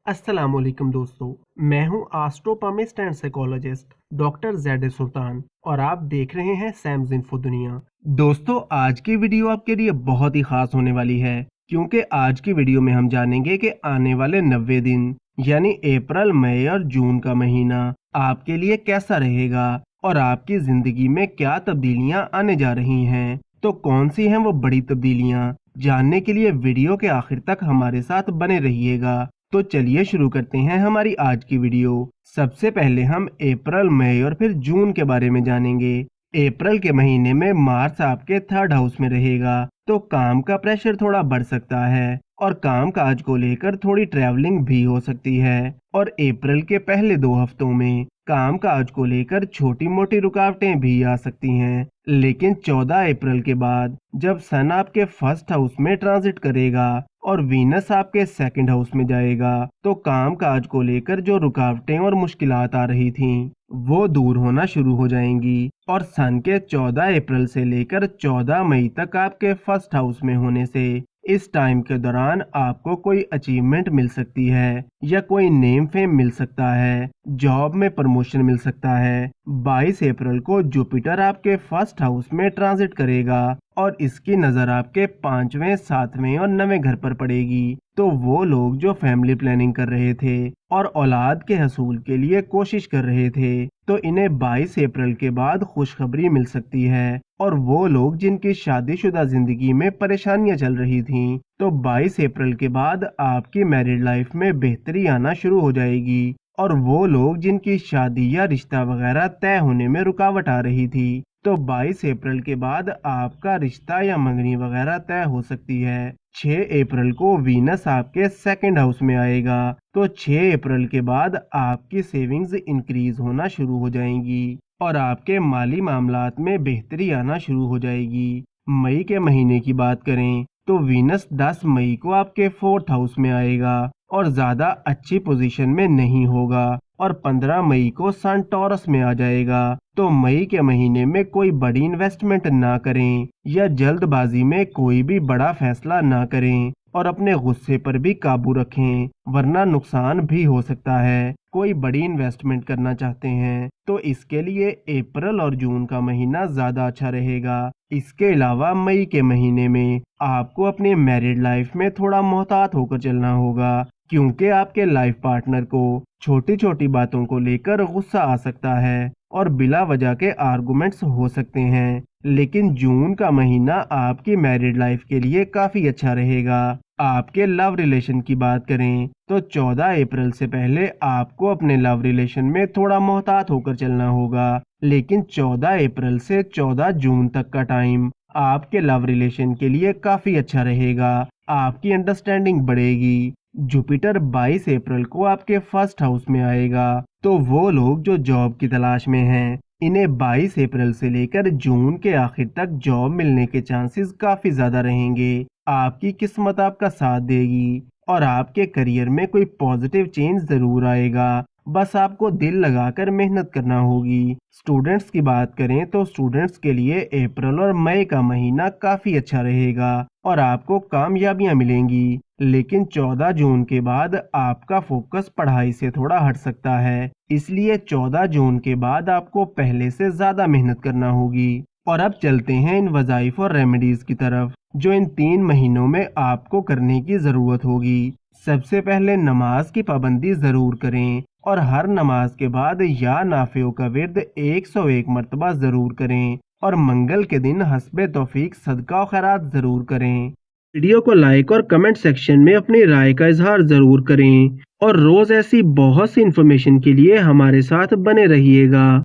अस्सलामुअलैकुम दोस्तों, मैं हूं एस्ट्रोपमिस्ट एंड साइकोलॉजिस्ट डॉक्टर ज़ैद सुल्तान और आप देख रहे हैं सैम्स इन्फो दुनिया। दोस्तों, आज की वीडियो आपके लिए बहुत ही खास होने वाली है क्योंकि आज की वीडियो में हम जानेंगे कि आने वाले 90 दिन यानी अप्रैल, मई और जून का महीना आपके लिए कैसा रहेगा और आपकी जिंदगी में क्या तब्दीलियां आने जा रही हैं। तो कौन सी हैं वो बड़ी तब्दीलियां, जानने के लिए वीडियो के आखिर तक हमारे साथ बने रहिएगा। तो चलिए शुरू करते हैं हमारी आज की वीडियो। सबसे पहले हम अप्रैल, मई और फिर जून के बारे में जानेंगे। अप्रैल के महीने में मार्स आपके 3rd हाउस में रहेगा, तो काम का प्रेशर थोड़ा बढ़ सकता है और काम काज को लेकर थोड़ी ट्रैवलिंग भी हो सकती है। और अप्रैल के पहले 2 हफ्तों में काम काज को लेकर छोटी मोटी रुकावटें भी आ सकती हैं, लेकिन 14 अप्रैल के बाद जब सन आपके 1st हाउस में ट्रांजिट करेगा और वीनस आपके 2nd हाउस में जाएगा, तो काम काज को लेकर जो रुकावटें और मुश्किलात आ रही थीं वो दूर होना शुरू हो जाएंगी। और सन के 14 अप्रैल से लेकर 14 मई तक आपके 1st हाउस में होने से इस टाइम के दौरान आपको कोई अचीवमेंट मिल सकती है या कोई नेम फेम मिल सकता है, जॉब में प्रमोशन मिल सकता है। 22 अप्रैल को जुपिटर आपके 1st हाउस में ट्रांजिट करेगा और इसकी नज़र आपके 5वें, 7वें और 9वें घर पर पड़ेगी। तो वो लोग जो फैमिली प्लानिंग कर रहे थे और औलाद के हसूल के लिए कोशिश कर रहे थे, तो इन्हें 22 अप्रैल के बाद खुशखबरी मिल सकती है। और वो लोग जिनकी शादीशुदा जिंदगी में परेशानियां चल रही थीं, तो 22 अप्रैल के बाद आपकी मैरिड लाइफ में बेहतरी आना शुरू हो जाएगी। और वो लोग जिनकी शादी या रिश्ता वगैरह तय होने में रुकावट आ रही थी, तो 22 अप्रैल के बाद आपका रिश्ता या मंगनी वगैरह तय हो सकती है। 6 अप्रैल को वीनस आपके 2nd हाउस में आएगा, तो 6 अप्रैल के बाद आपकी सेविंग्स इंक्रीज होना शुरू हो जाएंगी और आपके माली मामलात में बेहतरी आना शुरू हो जाएगी। मई के महीने की बात करें तो वीनस 10 मई को आपके 4th हाउस में आएगा और ज्यादा अच्छी पोजीशन में नहीं होगा और 15 मई को सन टॉरस में आ जाएगा। तो मई के महीने में कोई बड़ी इन्वेस्टमेंट ना करें या जल्दबाजी में कोई भी बड़ा फैसला ना करें और अपने गुस्से पर भी काबू रखें, वरना नुकसान भी हो सकता है। कोई बड़ी इन्वेस्टमेंट करना चाहते हैं तो इसके लिए अप्रैल और जून का महीना ज्यादा अच्छा रहेगा। इसके अलावा मई के महीने में आपको अपने मैरिड लाइफ में थोड़ा मोहतात होकर चलना होगा, क्योंकि आपके लाइफ पार्टनर को छोटी छोटी बातों को लेकर गुस्सा आ सकता है और बिला वजह के आर्गुमेंट्स हो सकते हैं। लेकिन जून का महीना आपकी मैरिड लाइफ के लिए काफी अच्छा रहेगा। आपके लव रिलेशन की बात करें तो 14 अप्रैल से पहले आपको अपने लव रिलेशन में थोड़ा मोहतात होकर चलना होगा, लेकिन 14 अप्रैल से 14 जून तक का टाइम आपके लव रिलेशन के लिए काफी अच्छा रहेगा। आपकी अंडरस्टैंडिंग बढ़ेगी। जुपिटर 22 अप्रैल को आपके 1st हाउस में आएगा, तो वो लोग जो जॉब की तलाश में हैं, इन्हें 22 अप्रैल से लेकर जून के आखिर तक जॉब मिलने के चांसेस काफी ज्यादा रहेंगे। आपकी किस्मत आपका साथ देगी और आपके करियर में कोई पॉजिटिव चेंज जरूर आएगा, बस आपको दिल लगाकर मेहनत करना होगी। स्टूडेंट्स की बात करें तो स्टूडेंट्स के लिए अप्रैल और मई का महीना काफी अच्छा रहेगा और आपको कामयाबियां मिलेंगी, लेकिन 14 जून के बाद आपका फोकस पढ़ाई से थोड़ा हट सकता है, इसलिए 14 जून के बाद आपको पहले से ज्यादा मेहनत करना होगी। और अब चलते हैं इन वज़ाइफ और रेमेडीज की तरफ जो इन 3 महीनों में आपको करने की जरूरत होगी। सबसे पहले नमाज की पाबंदी जरूर करें और हर नमाज के बाद या नाफियों का विर्द 101 मरतबा जरूर करें और मंगल के दिन हस्बे तौफीक सदका और खैरात जरूर करें। वीडियो को लाइक और कमेंट सेक्शन में अपनी राय का इजहार जरूर करें और रोज ऐसी बहुत सी इन्फॉर्मेशन के लिए हमारे साथ बने रहिएगा।